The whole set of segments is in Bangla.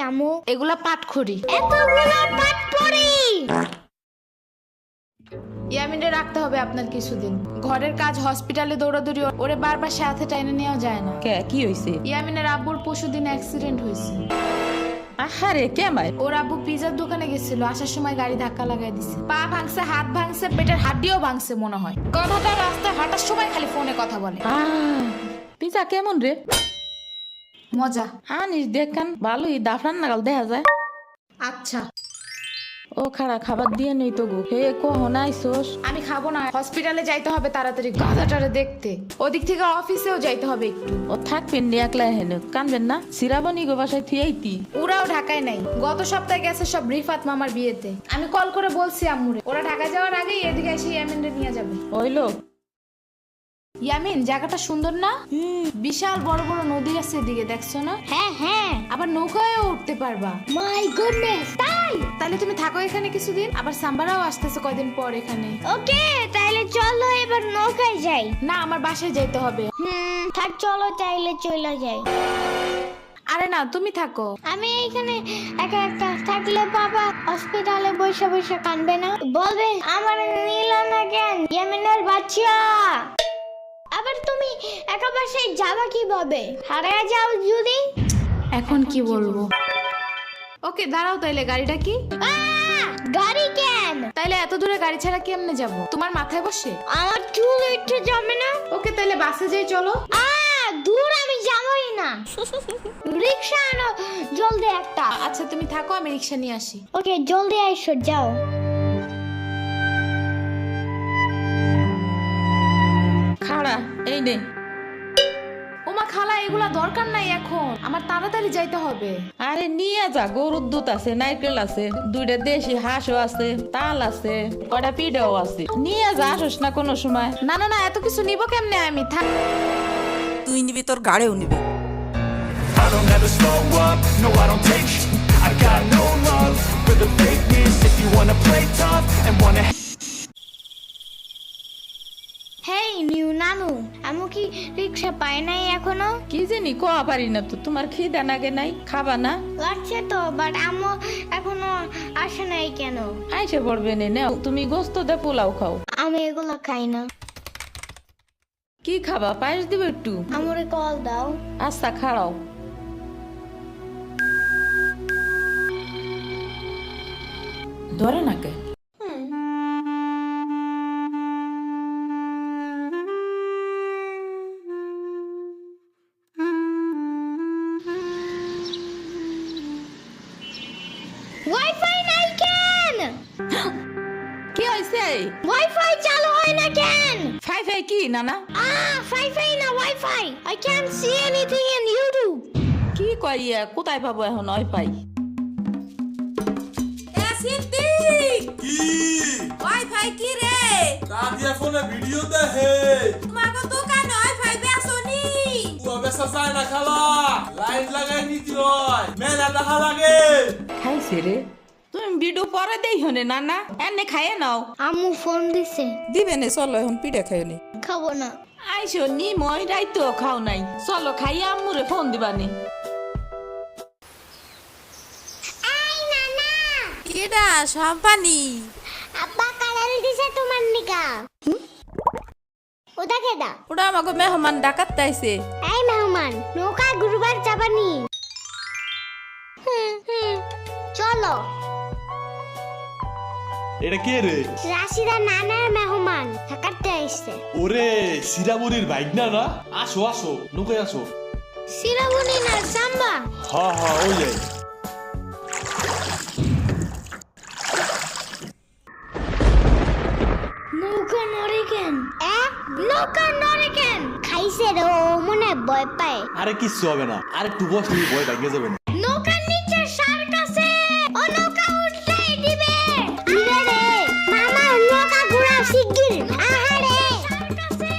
আম্মু? এগুলা পাটখড়ি। এতগুলো পাটখড়ি ইয়ামিনে রাখতে হবে আপনার কিছুদিন। ঘরের কাজ, হসপিটালে দৌড়াদৌড়ি, ওরে বারবার সাথে টাইনে নেওয়া যায় না। কি হইছে? ইয়ামিনের আব্বুর পরশুদিন অ্যাক্সিডেন্ট হয়েছে। আহারে কেমাই? ওর আব্বু পিজার দোকানে গেছিল, আসার সময় গাড়ি ধাক্কা লাগাই দিছে। পা ভাঙছে, হাত ভাঙছে, পেটের হাড্ডিও ভাঙছে মনে হয়। কথাটা রাস্তায় হাঁটার সময় খালি ফোনে কথা বলে। পিজা কেমন রে? মজা। আনিস দেখান, ভালোই দাফরান নাগাল দেখা যায়। আচ্ছা ও খাড়া খাবার দিয়ে নেই তো গো। হে কখন আইসোস? আমি খাবো না, হসপিটালে যাইতে হবে তাড়াতাড়ি, গাধাটারে দেখতে। ওদিক থেকে অফিসেও যাইতে হবে একটু। ও থাকবেন নি একলা হেন, কানবেন না? সিরাবনি গো বাসায় থুইতি। ওরাও ঢাকায় নাই, গত সপ্তাহে গেছে সব রিফাত মামার বিয়েতে। আমি কল করে বলছি আম্মুরে, ওরা ঢাকা যাওয়ার আগেই এদিকে এসে ইয়ামিনরে নিয়ে যাবে। ওইলো ইয়ামিন, জায়গাটা সুন্দর না? বিশাল বড় বড় নদী আছে এদিকে, দেখছো না? হ্যাঁ হ্যাঁ, আবার নৌকায়ও উঠতে পারবা। মাই গুডনেস, তাই? তাহলে তুমি থাকো এখানে কিছুদিন, আবার সাম্বারাও আসতেছে কয়দিন পর এখানে। ওকে, তাইলে চলো এবার নৌকায় যাই। না, আমার বাসায় যেতে হবে। থাক, চলো তাইলে চলে যাই। আরে না, তুমি থাকো। আমি এখানে একা একা থাকলে বাবা হসপিটালে বসে বসে কানবে না? বলবে আমার নিল না কেন ইয়ামিনের বাচ্চা। আবার তুমি একা বাসায় যাবা কিভাবে? হারিয়ে যাও যদি? এখন কি বলবো? ওকে দাঁড়াও, তাইলে গাড়িটা কি? গাড়ি কেন? তাইলে এত দূরে গাড়ি ছাড়া কেমনে যাব? তোমার মাথায় বসে? আমার চুল একটু জমে না? ওকে তাইলে বাসে যাই, চলো। দূর আমি যাবই না। রিক্সা আনো জলদি একটা। আচ্ছা তুমি থাকো, আমি রিক্সা নিয়ে আসি। ওকে, জলদি আইসো, যাও। খাড়া এই নে। ওমা খালা, এগুলা দরকার নাই এখন, আমার তাড়াতাড়ি যাইতে হবে। আরে নিয়ে যা, গরুর দুধ আছে, নারকেল আছে, দুইটা দেশি হাঁসও আছে, তাল আছে, কয়টা পিঠাও আছে। নিয়ে যা, আসোস না কোনো সময়? না না না, এত কিছু নিব কেমনে আমি? থাক। তুই নিবি, তোর গাড়িও নিবি। I don't ever slow up, no I don't take sh**. I got no love for the fakeness. If you wanna play tough and wanna hey new নানু, আমি কি রিক্সা পাই নাই এখনো? কি জানি কোয়া পারি না তো। তোমার খিদা নাগে নাই? খাবা না? লাগছে তো, বাট আমু এখনো আসে নাই কেন? আইসে পড়বে নে, নাও তুমি গোস্ত দে পোলাও খাও। আমি এগুলো খাই না। কি খাবা? পায়েস দিব একটু? আমরে কল দাও। আচ্ছা খাড়াও। ধরে নাকে ওয়াইফাই নাই কেন? কি হয়েছে? ওয়াইফাই চালু হয় না কেন? ফাই ফাই কি নানা? ওয়াইফাই না, wifi. I can't see anything in YouTube. কি কইয়া কোথায় পাবো এখন ওয়াইফাই? কি ওয়াইফাই কি রে? কাজিয়া ফোনে ভিডিও দেখে তোমাকে দোকানে ওয়াইফাই বেসনি? পুরো বেসা যায় না খালা, লাইট লাগাই নিতে হয়, মেলা দেখা লাগে। খাইছে রে? তুমি ভিডিও পরে দেই হনে নানা, এনে খাইয়ে নাও। আম্মু ফোন দিছে। দিবে নে, চলো এখন পিঠা খাই নি। খাবো না। আইসো নি, মই রাইতো খাও নাই। চলো খাইয়া আম্মুরে ফোন দিবানি। এই নানা, কেডা সম্পানি? আব্বা কালার দিছে তোমার নিকা। ওটা কেডা? ওটা আমাকে মেহমান ডাকাত তাইছে। এই মেহমান, নৌকা গুরুবার যাবানি? চলো। এটা কে রে? রাশিদা নানার মেহমান থাকাতে আইছে। ওরে সিরাবুরির বাইক না না? আসো আসো, নৌকায় আসো। সিরাবনি না, সাম্বা। হ্যাঁ হ্যাঁ, ওই যাই। নৌকা নড়ে কেন? নৌকা নড়ে কেন? খাইছে রে, ও মনে হয় ভয় পায়। আরে কিচ্ছু হবে না, আর একটু বসলে ভয় ভাঙে যাবে না। নৌকার নিচে শার্ক আছে, ও নৌকা উঠতেই দিবে। ইরে রে, মামা নৌকা ঘোরা শিগগির। আহারে, শার্ক আছে।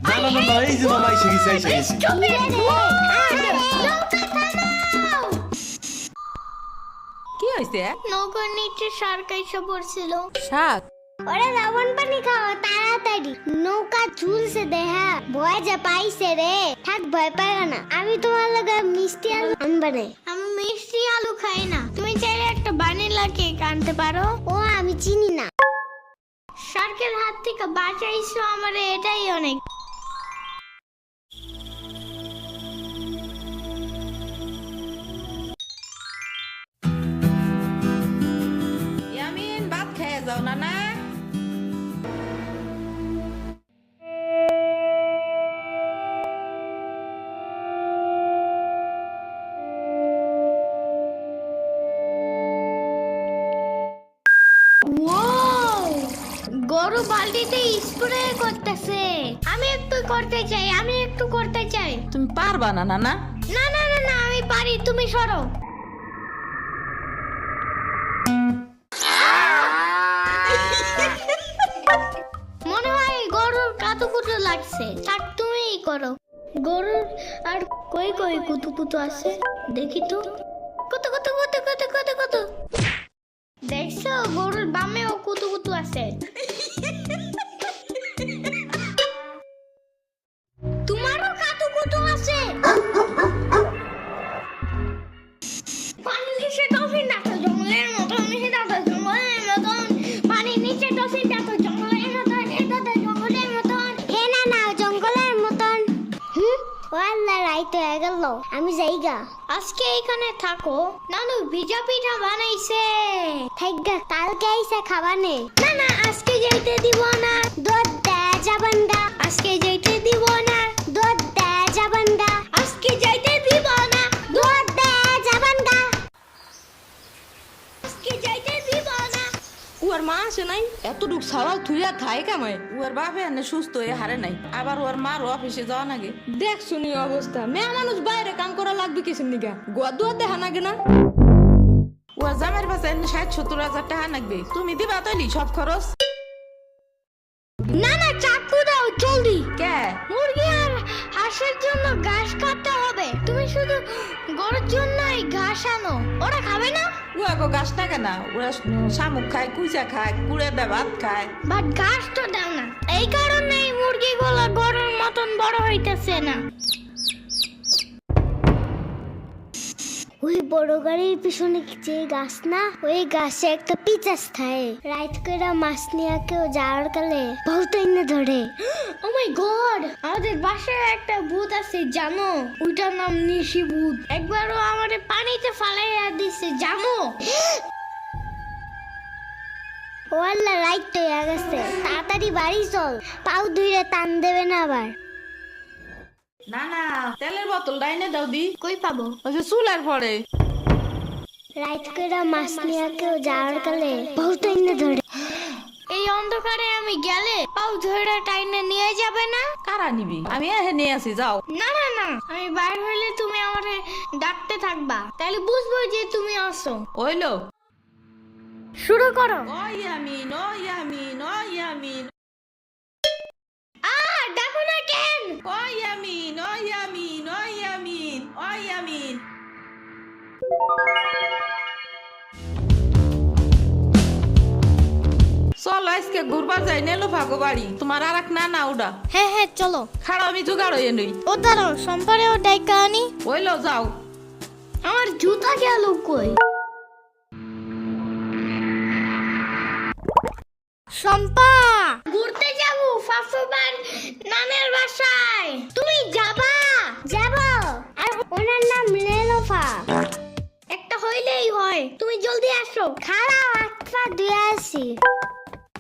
না না না না, এই যে মামা এসে গেছে, এসে গেছে। ইরে রে, আহারে, নৌকা থামাও। কি হয়েছে? নৌকার নিচে শার্ক এসে পড়ছিল। শাক? ওরে লবণ পানি খাও তাড়াতাড়ি, নৌকা ঝুলছে দেহা, ভয় যা পাইছে রে। থাক ভয় পাই না, আমি তোমার লগে মিষ্টি আলু আনবা না। আমি মিষ্টি আলু খাই না, তুমি চাইলে একটা ভ্যানিলা কেক আনতে পারো। ও আমি চিনি না। শার্কের হাত থেকে বাঁচাইছো আমারে, এটাই অনেক। ইয়ামিন ভাত খেয়ে যাও না না। গরু বালতিতে স্প্রে করতেছে। আমি একটু করতে চাই, আমি একটু করতে চাই। তুমি পারবা না না না। না না না না, আমি পারি, তুমি সরো। মনে হয় গরুর কাতুকুতু লাগছে, থাক তুমিই করো। গরুর আর কই কই কুতুকুতু আছে দেখি তো। কত কত কত কত কত কত, দেখছো গরুর বামেও কুতুকুতু আছে। তোমারও কাতুকুতু আছে। পানির নিচে ডলফিন দেখো জঙ্গলের মতন, জঙ্গলের মতন। পানির নিচে ডলফিন দেখো জঙ্গলের মতন, জঙ্গলের মতন। হে না না, জঙ্গলের মতন। ওয়াল্লাহ রাইত হয়ে গেল, আমি যাইগা। আজকে এখানে থাকো, নানু ভিজা পিঠা বানাইছে। থাইগা, কালকে আইসা খাবানে। না না, আজকে যাইতে দিব না, দুধ দে যাবান্ডা। আজকে যাইতে দিব না, দুধ দে যাবান্ডা। আজকে যাইতে দিব না, দুধ দে যাবান্ডা। আজকে যাইতে দিব না। ওর মা আসে নাই, এতটুক সওয়াল থুইয়া থাই কামাই। ওর বাপে এনে সুস্থ হয়ে হারে নাই, আবার ওর মার অফিসে যাওয়া নাগে। দেখ শুনি অবস্থা, মেয়ে মানুষ বাইরে কাম করা লাগবে কিছু নিগা, গোয়া দুয়া দেখা নাগে না। ওর জামের পাশে 60-70 হাজার টাকা লাগবে, তুমি দিবা তৈলি সব খরচ। না না, চাকু দাও জলদি। কে? মুরগি আর হাঁসের জন্য ঘাস কাটতে হবে। তুমি শুধু গরুর জন্যই ঘাস আনো, ওরা খাবে না। ও আগো গাছ টাকে না, ওরা শামুক খায়, কুইচা খায়, কুড়ে দে ভাত খায়। বাট ঘাস তো দাও না, এই কারণে মুরগিগুলো গরুর মতন বড় হইতেছে না। ওই বড় গাড়ির পিছনে যে গাছ না, ওই গাছে একটা পিচাস থাকে। রাইত করে মাছ নিয়ে কেউ যাওয়ার কালে বহুত এনে ধরে। ও মাই গড, আমাদের বাসায় একটা ভূত আছে জানো, ওইটার নাম নিশি ভূত। একবারও আমারে পানিতে ফালাইয়া দিছে জানো। ওয়াল্লা রাইত তো হয়ে গেছে, তাড়াতাড়ি বাড়ি চল, পাও ধুইরে টান দেবে না আবার। না না, তেলের বোতল ডাইনে দাও দি। কই পাবো? ওই যে চুলার পরে। রাইত করে মাছ নিয়ে কেউ যাওয়ার কালে বহুত এনে ধরে। এই অন্ধকারে আমি গেলে পাও ধরে টাইনে নিয়ে যাবে না? কারা নিবি? আমি এহে নিয়ে আসি, যাও। না না না, আমি বাইরে হইলে তুমি আমারে ডাকতে থাকবা, তাহলে বুঝবো যে তুমি আসো। ওইলো শুরু করো। ও ইয়ামিন, ও ইয়ামিন, ও ইয়ামিন, ডাকো না কেন? ও ইয়ামিন, ও ইয়ামিন, ও ইয়ামিন, ও ইয়ামিন। চলো আজকে ঘুরবার যাই নেলো ভাগো বাড়ি। তোমার আর এক না ওটা। হ্যাঁ হ্যাঁ চলো। খাড়া আমি জোগাড় হয়ে নই। ও দাঁড়াও, সম্পারেও ডাইকা আনি। ওইলো যাও। আমার জুতা গেল কই? শম্পা, ঘুরতে যাব ফাফুবার নানের বাসায়। তুমি যাবা? যাব। আর ওনার নাম লেলোফা। একটা হইলেই হয়, তুমি জলদি আসো। খারাপ একটা দিয়ে আসি।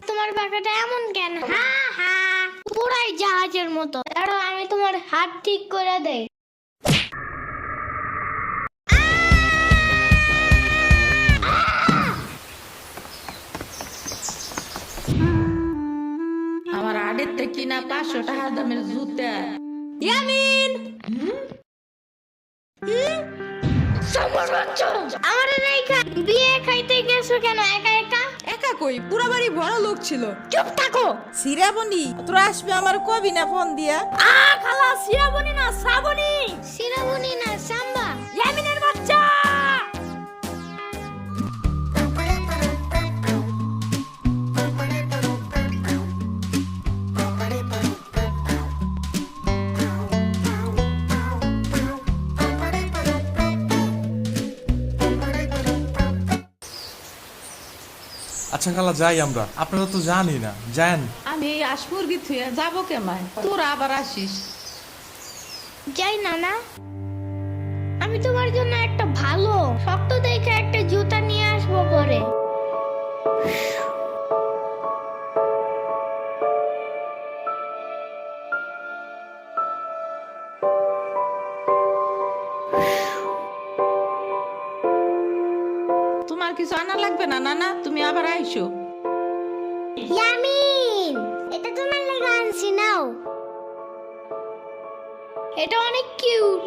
তোমার বাসাটা এমন কেন? হ্যাঁ হ্যাঁ, পুরাই জাহাজের মতো। দাঁড়াও, আমি তোমার হাত ঠিক করে দেই। আমার আড়ের থেকে কিনা 500 টাকা দামের জুতা। ইয়ামিন, আমার রেখা বিয়ে খাইতে গেছো কেন একা একা? একা কই, পুরা বাড়ি ভরা লোক ছিল। চুপ থাকো। সিরাবনি তোরা আসবে আমার কবি না ফোন দিয়া। খালা সিরাবনি না শ্রাবণী, সিরাবনি না সাম্বা। ইয়ামিনের বাচ্চা। আচ্ছা খালা যাই আমরা, আপনারা তো জানি না, যান। আমি এই হাঁস মুরগি থুয়ে যাবো কেমায়, তোরা আবার আসিস। যাই নানা, আমি তোমার জন্য একটা ভালো শক্ত দেখে একটা জুতা নিয়ে আসবো পরে। তোমার কিছু আনা লাগবে না নানা, তুমি আবার আইসো। ইয়ামিন, এটা তোমার লাগা আনছি, নাও। এটা অনেক কিউট।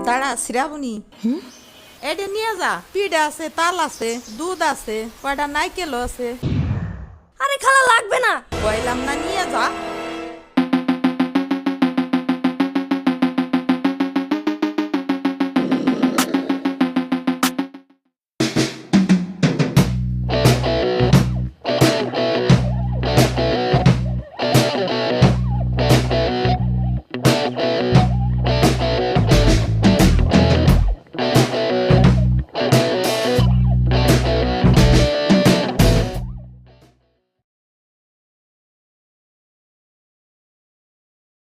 দাঁড়া শ্রাবণী, এটা নিয়ে যা। পিঠা আছে, তাল আছে, দুধ আছে, কয়টা নাইকেলও আছে। আরে খালা লাগবে না। কইলাম না